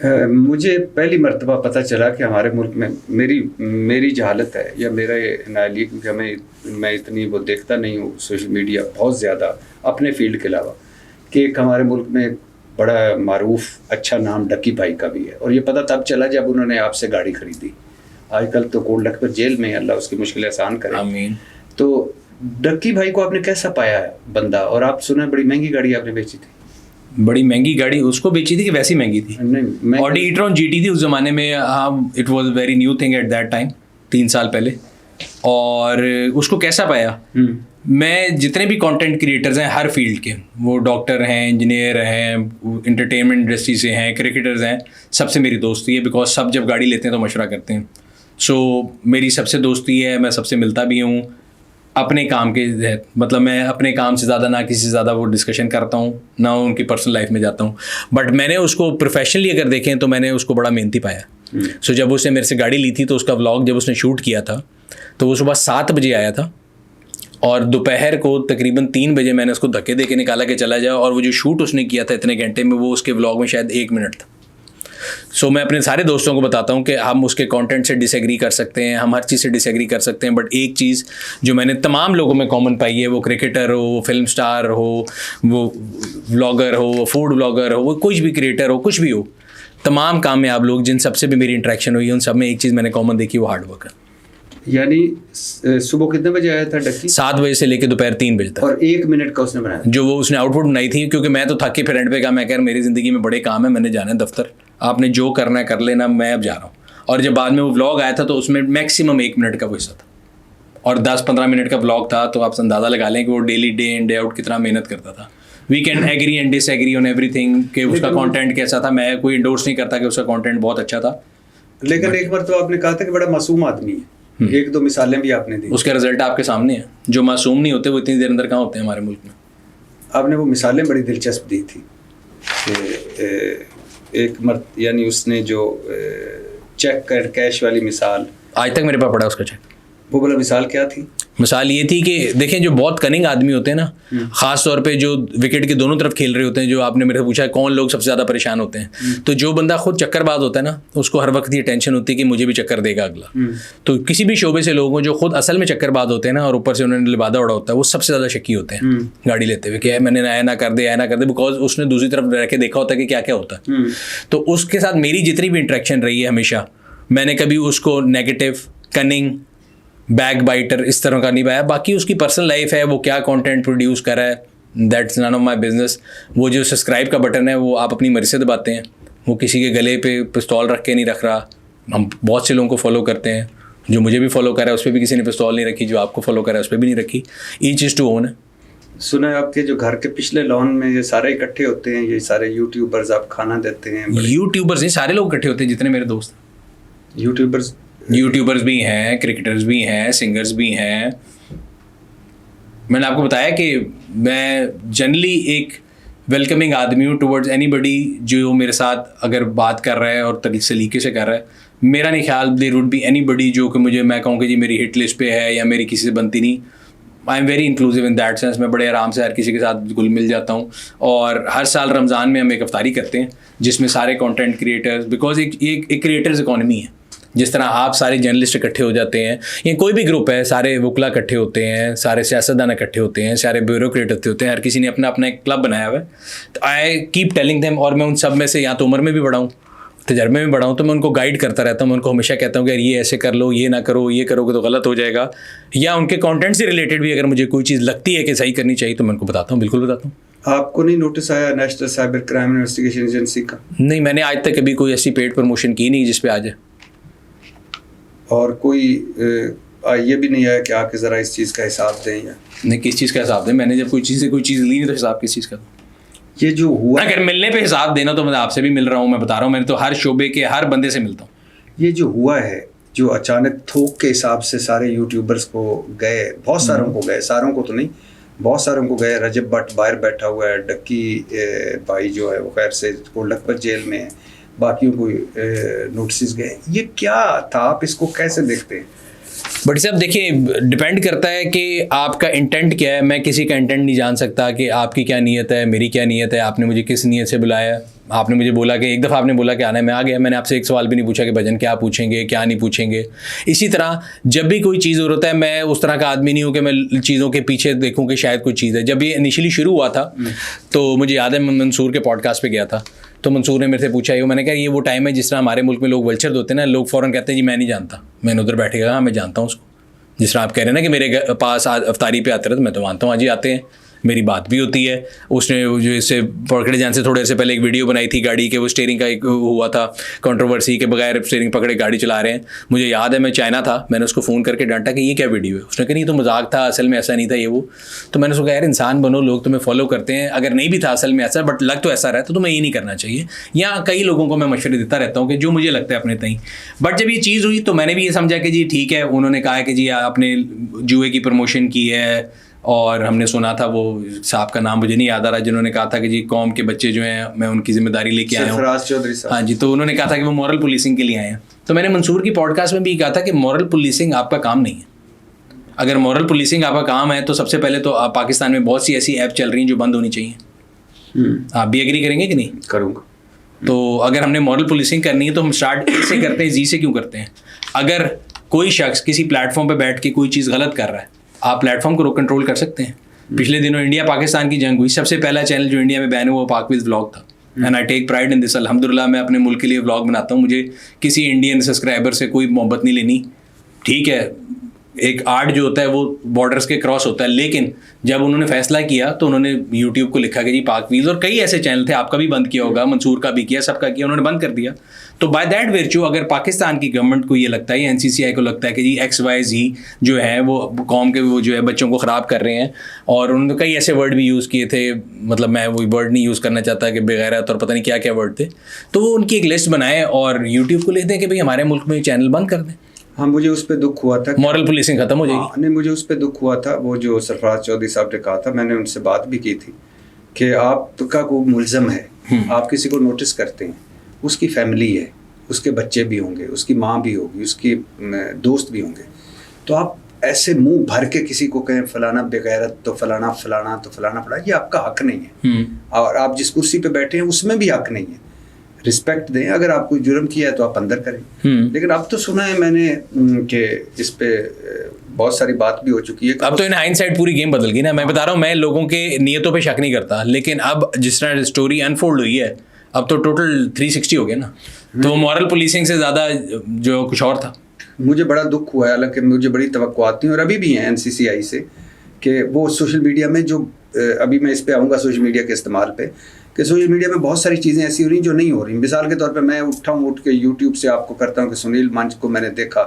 मुझे पहली मर्तबा पता चला कि हमारे मुल्क में मेरी जहालत है या मेरा नाली, क्योंकि मैं इतनी वो देखता नहीं हूँ सोशल मीडिया बहुत ज़्यादा अपने फील्ड के अलावा, कि एक हमारे मुल्क में बड़ा मारूफ अच्छा नाम डक्की भाई का भी है। और ये पता तब चला जब उन्होंने आपसे गाड़ी खरीदी। आजकल तो कोल्ड लखपत जेल में, अल्लाह उसकी मुश्किलें आसान करे। आमीन। तो डक्की भाई को आपने कैसा पाया है बंदा? और आप सुना बड़ी महंगी गाड़ी आपने बेची थी। बड़ी महंगी गाड़ी उसको बेची थी कि वैसी महंगी थी? ऑडी ई-ट्रॉन जीटी थी उस ज़माने में। हाँ, it was very new thing at that time, 3 साल पहले। और उसको कैसा पाया? मैं जितने भी कंटेंट क्रिएटर्स हैं हर फील्ड के, वो डॉक्टर हैं, इंजीनियर हैं, एंटरटेनमेंट इंडस्ट्री से हैं, क्रिकेटर्स हैं, सबसे मेरी दोस्ती है। बिकॉज सब जब गाड़ी लेते हैं तो मशवरा करते हैं। सो मेरी सबसे दोस्ती है, मैं सबसे मिलता भी हूँ अपने काम के है। मतलब मैं अपने काम से ज़्यादा ना किसी से ज़्यादा वो डिस्कशन करता हूँ, ना उनकी पर्सनल लाइफ में जाता हूँ। बट मैंने उसको प्रोफेशनली अगर देखें तो मैंने उसको बड़ा मेहनती पाया। सो जब उसने मेरे से गाड़ी ली थी तो उसका व्लॉग जब उसने शूट किया था तो वो सुबह 7 बजे आया था और दोपहर को तकरीबन 3 बजे मैंने उसको धक्के दे के निकाला कि चला जाए। और वो जो शूट उसने किया था इतने घंटे में, वो उसके व्लॉग में शायद 1 मिनट था। सो मैं अपने सारे दोस्तों को बताता हूँ कि हम उसके कंटेंट से डिसएग्री कर सकते हैं, हम हर चीज़ से डिसएग्री कर सकते हैं, बट एक चीज़ जो मैंने तमाम लोगों में कॉमन पाई है, वो क्रिकेटर हो, वो फिल्म स्टार हो, वो व्लॉगर हो, वो फूड व्लॉगर हो, वो कुछ भी क्रिएटर हो, कुछ भी हो, तमाम कामयाब लोग जिन सबसे भी मेरी इंटरेक्शन हुई है उन सब में एक चीज़ मैंने कॉमन देखी, वो हार्ड वर्क है। यानी सुबह कितने बजे आया था डक्की? 7 बजे से लेकर दोपहर 3 बजे तक। और 1 मिनट का उसने बनाया जो वो उसने आउटपुट बनाई थी, क्योंकि मैं तो थक के फिर एंड पे कहा, मैं कह रहा मेरी ज़िंदगी में बड़े काम है, मैंने जाना है दफ्तर, आपने जो करना है कर लेना, मैं अब जा रहा हूँ। और जब बाद में वो व्लॉग आया था तो उसमें मैक्सिमम 1 मिनट का वो हिस्सा था और 10-15 मिनट का व्लॉग था। तो आप अंदाज़ा लगा लें कि वो daily day in day out कितना मेहनत करता था। We can agree and disagree on everything कि उसका कंटेंट कैसा था। मैं कोई इंडोर्स नहीं करता कि उसका कंटेंट बहुत अच्छा था, लेकिन एक बार तो आपने कहा था कि बड़ा मासूम आदमी है। 1-2 मिसालें भी आपने दी, उसका रिजल्ट आपके सामने है। जो मासूम नहीं होते वो इतनी देर अंदर कहाँ होते हैं हमारे मुल्क में। आपने वो मिसालें बड़ी दिलचस्प दी थी कि यानी उसने जो चेक कर कैश वाली मिसाल, आज तक मेरे पास पड़ा उसका चेक। वो बोला मिसाल क्या थी? मिसाल ये थी कि देखें, जो बहुत कनिंग आदमी होते हैं ना, ख़ास तौर पे जो विकेट के दोनों तरफ खेल रहे होते हैं, जो आपने मेरे से पूछा कौन लोग सबसे ज़्यादा परेशान होते हैं, तो जो बंदा खुद चक्करबाज होता है ना, उसको हर वक्त ये टेंशन होती है कि मुझे भी चक्कर देगा अगला। तो किसी भी शोबे से लोगों जो खुद असल में चक्करबाज होते हैं ना और ऊपर से उन्होंने लिबादा उड़ा होता है, वो सबसे ज़्यादा शक्की होते हैं गाड़ी लेते हुए कि मैंने आया ना कर दे, बिकॉज उसने दूसरी तरफ रह के देखा होता है कि क्या क्या होता है। तो उसके साथ मेरी जितनी भी इंटरेक्शन रही है हमेशा, मैंने कभी उसको नेगेटिव, कनिंग, बैक बाइटर इस तरह का नहीं पाया। बाकी उसकी पर्सनल लाइफ है, वो क्या कंटेंट प्रोड्यूस कर रहा है, that's none of my business. वो जो सब्सक्राइब का बटन है वो आप अपनी मर्जी से दबाते हैं, वो किसी के गले पे पिस्तौल रख के नहीं रख रहा। हम बहुत से लोगों को फॉलो करते हैं, जो मुझे भी फॉलो कर रहा है उस पर भी किसी ने पिस्तौल नहीं रखी, जो आपको फॉलो कर रहा है उस पर भी नहीं रखी। ईच इज़ टू ओन है। सुना है आपके जो घर के पिछले लॉन में ये सारे इकट्ठे होते हैं, ये सारे यूट्यूबर्स, आप खाना देते हैं? यूट्यूबर्स नहीं, सारे लोग इकट्ठे होते हैं जितने मेरे दोस्त। यूट्यूबर्स भी हैं, क्रिकेटर्स भी हैं, सिंगर्स भी हैं। मैंने आपको बताया कि मैं जनरली एक वेलकमिंग आदमी हूँ टुवर्ड्स एनीबडी जो मेरे साथ अगर बात कर रहा है और सलीके से कर रहा है। मेरा नहीं ख्याल देयर वुड बी एनीबडी जो कि मुझे मैं कहूँ कि जी मेरी हिट लिस्ट पे है या मेरी किसी से बनती नहीं। I am very inclusive in that sense. मैं बड़े आराम से हर किसी के साथ घुल मिल जाता हूँ। और हर साल रमज़ान में हम एक इफ्तारी करते हैं जिसमें सारे कंटेंट क्रिएटर्स, बिकॉज एक क्रिएटर्स इकॉनमी है। जिस तरह आप सारे जर्नलिस्ट इकट्ठे हो जाते हैं या कोई भी ग्रुप है, सारे वकला इकट्ठे होते हैं, सारे सियासतदान इकट्ठे होते हैं, सारे ब्यूरोक्रेट इकट्ठे होते हैं, हर किसी ने अपना अपना एक क्लब बनाया हुआ है। तो आई कीप टेलिंग देम, और मैं उन सब में से या तो उम्र में भी बड़ा हूँ, तजर्बे में बड़ा हूँ, तो मैं उनको गाइड करता रहता हूँ। मैं उनको हमेशा कहता हूँ कि यार ये ऐसे कर लो, ये ना करो, ये करोगे तो गलत हो जाएगा। या उनके कंटेंट से रिलेटेड भी अगर मुझे कोई चीज़ लगती है कि सही करनी चाहिए तो मैं उनको बताता हूँ, बिल्कुल बताता हूँ। आपको नहीं नोटिस आया national cyber crime investigation agency का? नहीं, मैंने आज तक कभी कोई ऐसी पेड प्रमोशन की नहीं जिस पे आ जाए। और कोई ये भी नहीं आया कि आके ज़रा इस चीज़ का हिसाब दें? या नहीं, किस चीज़ का हिसाब दें? मैंने जब कोई चीज़ ली नहीं तो हिसाब किस चीज़ का? ये जो हुआ, अगर मिलने पे हिसाब देना तो मैं आपसे भी मिल रहा हूँ, मैं बता रहा हूँ, मैंने तो हर शोबे के हर बंदे से मिलता हूँ। ये जो हुआ है, जो अचानक थोक के हिसाब से सारे यूट्यूबर्स को गए, बहुत सारों को गए, सारों को तो नहीं, बहुत सारों को गए। रजब भट्ट बाहर बैठा हुआ है, डक्की भाई जो है वो खैर से कोल्ड लखपत जेल में है, बाकियों को नोटिस गए। ये क्या था, आप इसको कैसे देखते हैं? बट साहब देखिए, डिपेंड करता है कि आपका इंटेंट क्या है। मैं किसी का इंटेंट नहीं जान सकता कि आपकी क्या नीयत है, मेरी क्या नीयत है, आपने मुझे किस नीयत से बुलाया। आपने मुझे बोला कि एक दफ़ा आपने बोला कि आना है, मैं आ गया। मैंने आपसे एक सवाल भी नहीं पूछा कि भजन क्या पूछेंगे क्या नहीं पूछेंगे। इसी तरह जब भी कोई चीज़ होता है, मैं उस तरह का आदमी नहीं हूँ कि मैं चीज़ों के पीछे देखूँ कि शायद कोई चीज़ है। जब ये इनिशियली शुरू हुआ था तो मुझे याद है, मैं मंसूर के पॉडकास्ट पे गया था, तो मंसूर ने मेरे से पूछा ये, मैंने कहा ये वो टाइम है जिस तरह हमारे मुल्क में लोग वल्चर होते हैं ना, लोग फ़ौरन कहते हैं जी मैं नहीं जानता। मैंने उधर बैठे कहा हाँ मैं जानता हूँ उसको। जिस तरह आप कह रहे हैं ना कि मेरे पास अफ्तारी पे आते रहे, तो मैं तो मानता हूँ आज ही आते हैं, मेरी बात भी होती है। उसने जो इससे पकड़े जाने से थोड़े से पहले एक वीडियो बनाई थी गाड़ी के, वो स्टीयरिंग का एक हुआ था कंट्रोवर्सी के बगैर स्टीयरिंग पकड़े गाड़ी चला रहे हैं। मुझे याद है मैं चाइना था, मैंने उसको फ़ोन करके डांटा कि ये क्या वीडियो है। उसने कहा नहीं तो मजाक था, असल में ऐसा नहीं था ये वो। तो मैंने उसको कहा यार इंसान बनो, लोग तुम्हें फॉलो करते हैं, अगर नहीं भी था असल में ऐसा बट लग तो ऐसा रहा तो तुम्हें ये नहीं करना चाहिए। या कई लोगों को मैं मशवरे देता रहता हूँ कि जो मुझे लगता है अपने तई। बट जब ये चीज़ हुई तो मैंने भी ये समझा कि जी ठीक है, उन्होंने कहा कि जी आपने जुए की प्रमोशन की है, और हमने सुना था वो साहब का नाम मुझे नहीं याद आ रहा, जिन्होंने कहा था कि जी कौम के बच्चे जो हैं मैं उनकी जिम्मेदारी लेके आया हूँ, सरफराज चौधरी साहब। हाँ जी, तो उन्होंने कहा था कि वो मॉरल पुलिसिंग के लिए आए हैं। तो मैंने मंसूर की पॉडकास्ट में भी कहा था कि मॉरल पुलिसिंग आपका काम नहीं है। अगर मॉरल पुलिसिंग आपका काम है तो सबसे पहले तो पाकिस्तान में बहुत सी ऐसी ऐप चल रही हैं जो बंद होनी चाहिए। आप भी एग्री करेंगे कि नहीं? करूँगा। तो अगर हमने मॉरल पुलिसिंग करनी है तो हम स्टार्ट ए से करते हैं, जी से क्यों करते हैं? अगर कोई शख्स किसी प्लेटफॉर्म पे बैठ के कोई चीज़ गलत कर रहा है, आप प्लेटफॉर्म को कंट्रोल कर सकते हैं। पिछले दिनों इंडिया पाकिस्तान की जंग हुई, सबसे पहला चैनल जो इंडिया में बैन हुआ वो पाकविज़ व्लॉग था। And I take pride in this. अल्हम्दुलिल्लाह मैं अपने मुल्क के लिए व्लॉग बनाता हूँ, मुझे किसी इंडियन सब्सक्राइबर से कोई मोहब्बत नहीं लेनी। ठीक है, एक आर्ट जो होता है वो बॉर्डर्स के क्रॉस होता है, लेकिन जब उन्होंने फैसला किया तो उन्होंने यूट्यूब को लिखा कि जी पाकवीज़, और कई ऐसे चैनल थे, आपका भी बंद किया होगा, मंसूर का भी किया, सबका किया, उन्होंने बंद कर दिया। तो बाय दैट वर्च्यू अगर पाकिस्तान की गवर्नमेंट को ये लगता है या NCCI को लगता है कि जी XYZ जो है वो कौम के वो जो है बच्चों को ख़राब कर रहे हैं, और उन्होंने कई ऐसे वर्ड भी यूज़ किए थे, मतलब मैं वो वर्ड नहीं यूज़ करना चाहता कि बेगैरत और पता नहीं क्या क्या वर्ड थे, तो वो उनकी एक लिस्ट बनाए और यूट्यूब को लिख दें कि भाई हमारे मुल्क में चैनल बंद कर दें। हाँ, मुझे उस पर दुख हुआ था, मॉरल पुलिसिंग खत्म हो जाएगी। नहीं, मुझे उस पर दुख हुआ था, वो जो सरफराज चौधरी साहब ने कहा था, मैंने उनसे बात भी की थी कि आपका को मुल्ज़म है, आप किसी को नोटिस करते हैं, उसकी फैमिली है, उसके बच्चे भी होंगे, उसकी माँ भी होगी, उसकी दोस्त भी होंगे, तो आप ऐसे मुंह भर के किसी को कहें फलाना बेगैरत, तो फलाना फलाना तो फलाना फलाना, ये आपका हक नहीं है। और आप जिस कुर्सी पे बैठे हैं उसमें भी हक नहीं है। रिस्पेक्ट दें, अगर आप कोई जुर्म किया है तो आप अंदर करें। लेकिन अब तो सुना है मैंने कि इस पे बहुत सारी बात भी हो चुकी है। अब तो इन हाइंडसाइट पूरी गेम बदल गई ना। मैं बता रहा हूँ, मैं लोगों के नियतों पे शक नहीं करता, लेकिन अब जिस तरह स्टोरी अनफोल्ड हुई है, अब तो टोटल 360 हो गया ना। तो मॉरल पुलिसिंग से ज़्यादा जो कुछ और था। मुझे बड़ा दुख हुआ है, हालांकि मुझे बड़ी तवक्कुआत थी और अभी भी हैं NCCI से, कि वो सोशल मीडिया में जो अभी मैं इस पे आऊँगा सोशल मीडिया के इस्तेमाल पे, कि सोशल मीडिया में बहुत सारी चीज़ें ऐसी हो रही जो नहीं हो रही। मिसाल के तौर पे मैं उठ के यूट्यूब से आपको करता हूँ कि सुनील मंच को मैंने देखा,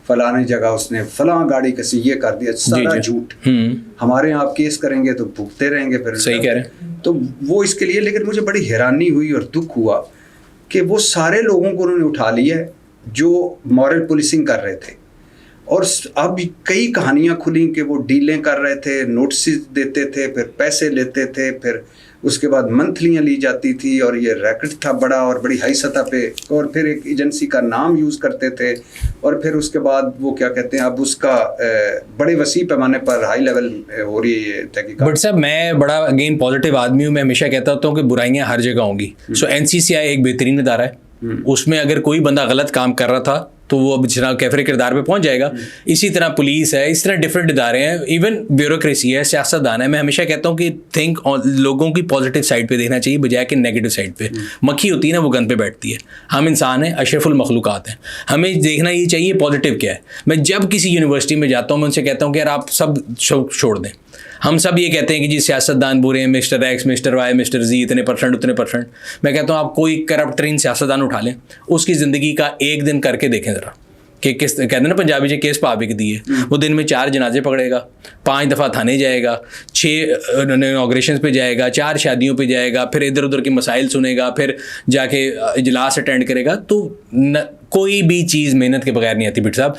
फलाने जगह उसने फलां गाड़ी कसी ये कर दिया, सारा झूठ। हमारे यहाँ आप केस करेंगे तो भुगते रहेंगे फिर। सही कह रहे हैं। तो वो इसके लिए, लेकिन मुझे बड़ी हैरानी हुई और दुख हुआ कि वो सारे लोगों को उन्होंने उठा लिया है जो मॉरल पुलिसिंग कर रहे थे, और अब कई कहानियाँ खुली कि वो डीलें कर रहे थे, नोटिस देते थे, फिर पैसे लेते थे, फिर उसके बाद मंथलियाँ ली जाती थी, और ये रैकेट था बड़ा और बड़ी हाई सतह पे, और फिर एक एजेंसी का नाम यूज़ करते थे, और फिर उसके बाद वो क्या कहते हैं, अब उसका बड़े वसी पैमाने पर हाई लेवल हो रही है ये तहकीकात। बट साहब मैं बड़ा अगेन पॉजिटिव आदमी हूँ, मैं हमेशा कहता हूँ कि बुराइयाँ हर जगह होंगी। सो NCCI एक बेहतरीन इदारा है, उसमें अगर कोई बंदा गलत काम कर रहा था तो वो अब जनाब कैफरे किरदार पे पहुंच जाएगा। इसी तरह पुलिस है, इस तरह डिफरेंट इदारे हैं, इवन ब्यूरोक्रेसी है, सियासतदान है। मैं हमेशा कहता हूँ कि थिंक लोगों की पॉजिटिव साइड पे देखना चाहिए बजाय कि नेगेटिव साइड पे। मक्खी होती है ना, वो गन पे बैठती है। हम इंसान हैं, अशरफुल मखलूक़ात हैं, हमें देखना ये चाहिए पॉजिटिव क्या है। मैं जब किसी यूनिवर्सिटी में जाता हूँ मैं उनसे कहता हूँ कि यार आप सब छोड़ दें। हम सब ये कहते हैं कि जी सियासतदान बुरे हैं, mister X, mister Y, mister Z, इतने परसेंट उतने परसेंट। मैं कहता हूँ आप कोई करप्टरीन सियासतदान उठा लें, उसकी ज़िंदगी का एक दिन करके देखें ज़रा, कि किस कहते हैं ना पंजाबी जी, केस पा बिक दिए। वो दिन में 4 जनाजे पकड़ेगा, 5 दफ़ा थाने जाएगा, 6 इनॉग्रेशन पे जाएगा, 4 शादियों पे जाएगा, फिर इधर उधर के मसाइल सुनेगा, फिर जाके इजलास अटेंड करेगा। तो कोई भी चीज़ मेहनत के बगैर नहीं आती। बिट साहब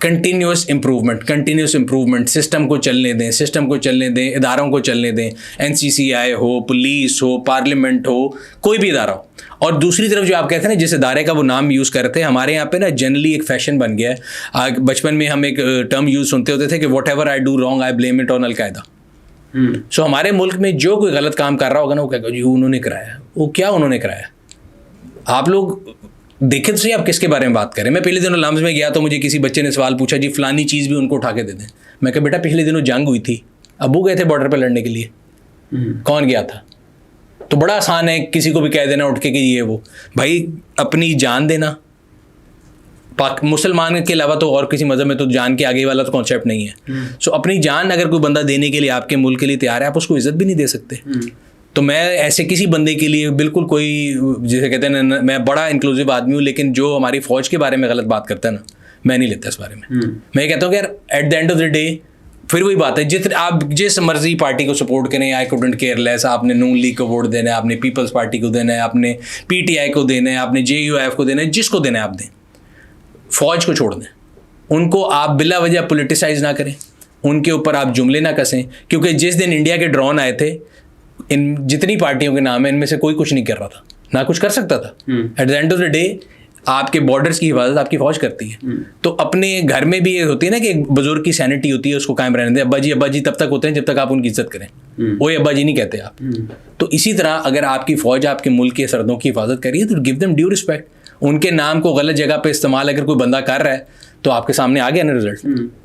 कंटिन्यूस इम्प्रूवमेंट, सिस्टम को चलने दें, इदारों को चलने दें, NCCI हो, पुलिस हो, पार्लियामेंट हो, कोई भी इदारा हो। और दूसरी तरफ जो आप कहते हैं ना, जिस इदारे का वो नाम यूज़ करते हैं, हमारे यहाँ पे ना जनरली एक फैशन बन गया है। बचपन में हम एक टर्म यूज़ सुनते होते थे कि whatever I do wrong I blame it on al Qaeda. So हमारे मुल्क में जो कोई गलत काम कर रहा होगा ना, वो कहेगा जी उन्होंने कराया। वो क्या उन्होंने कराया? आप लोग देखे तो सही, आप किसके बारे में बात करें। मैं पहले दिनों लम्स में गया तो मुझे किसी बच्चे ने सवाल पूछा, जी फलानी चीज़ भी उनको उठा के दे दें। मैं कहा बेटा पिछले दिनों जंग हुई थी, अबू गए थे बॉर्डर पर लड़ने के लिए, कौन गया था? तो बड़ा आसान है किसी को भी कह देना उठ के कि ये वो। भाई अपनी जान देना, मुसलमान के अलावा तो और किसी मज़हब में तो जान के आगे वाला तो कॉन्सेप्ट नहीं है। सो अपनी जान अगर कोई बंदा देने के लिए आपके मुल्क के लिए तैयार है, आप उसको इज्जत भी नहीं दे सकते। तो मैं ऐसे किसी बंदे के लिए बिल्कुल कोई, जैसे कहते हैं ना, मैं बड़ा इंक्लूसिव आदमी हूँ, लेकिन जो हमारी फ़ौज के बारे में गलत बात करता है ना, मैं नहीं लेता इस बारे में। मैं कहता हूँ कि यार at the end of the day फिर वही बात है, आप जिस मर्जी पार्टी को सपोर्ट करें, आई कुडंट केयर लेस, आपने नून लीग को वोट देना है, आपने पीपल्स पार्टी को देना है, आपने PTI को देना है, आपने JUIF को देना है, जिसको देना है आप दें। फ़ौज को छोड़ दें, उनको आप बिला वजह पोलिटिसाइज ना करें, उनके ऊपर आप जुमले ना कसें, क्योंकि जिस दिन इंडिया के ड्रोन आए थे, इन जितनी पार्टियों के नाम है इनमें से कोई कुछ नहीं कर रहा था, ना कुछ कर सकता था। At the end of the day आपके बॉर्डर्स की हिफाजत आपकी फ़ौज करती है। तो अपने घर में भी ये होती है ना कि एक बुजुर्ग की सैनिटी होती है, उसको कायम रहने दें। अब्बा जी तब तक होते हैं जब तक आप उनकी इज्जत करें, वो अब्बा जी नहीं कहते आप। तो इसी तरह अगर आपकी फ़ौज आपके मुल्क के सरहदों की हिफाजत करिए तो गिव देम ड्यू रिस्पेक्ट। उनके नाम को गलत जगह पे इस्तेमाल अगर कोई बंदा कर रहा है तो आपके सामने आ गया ना रिजल्ट।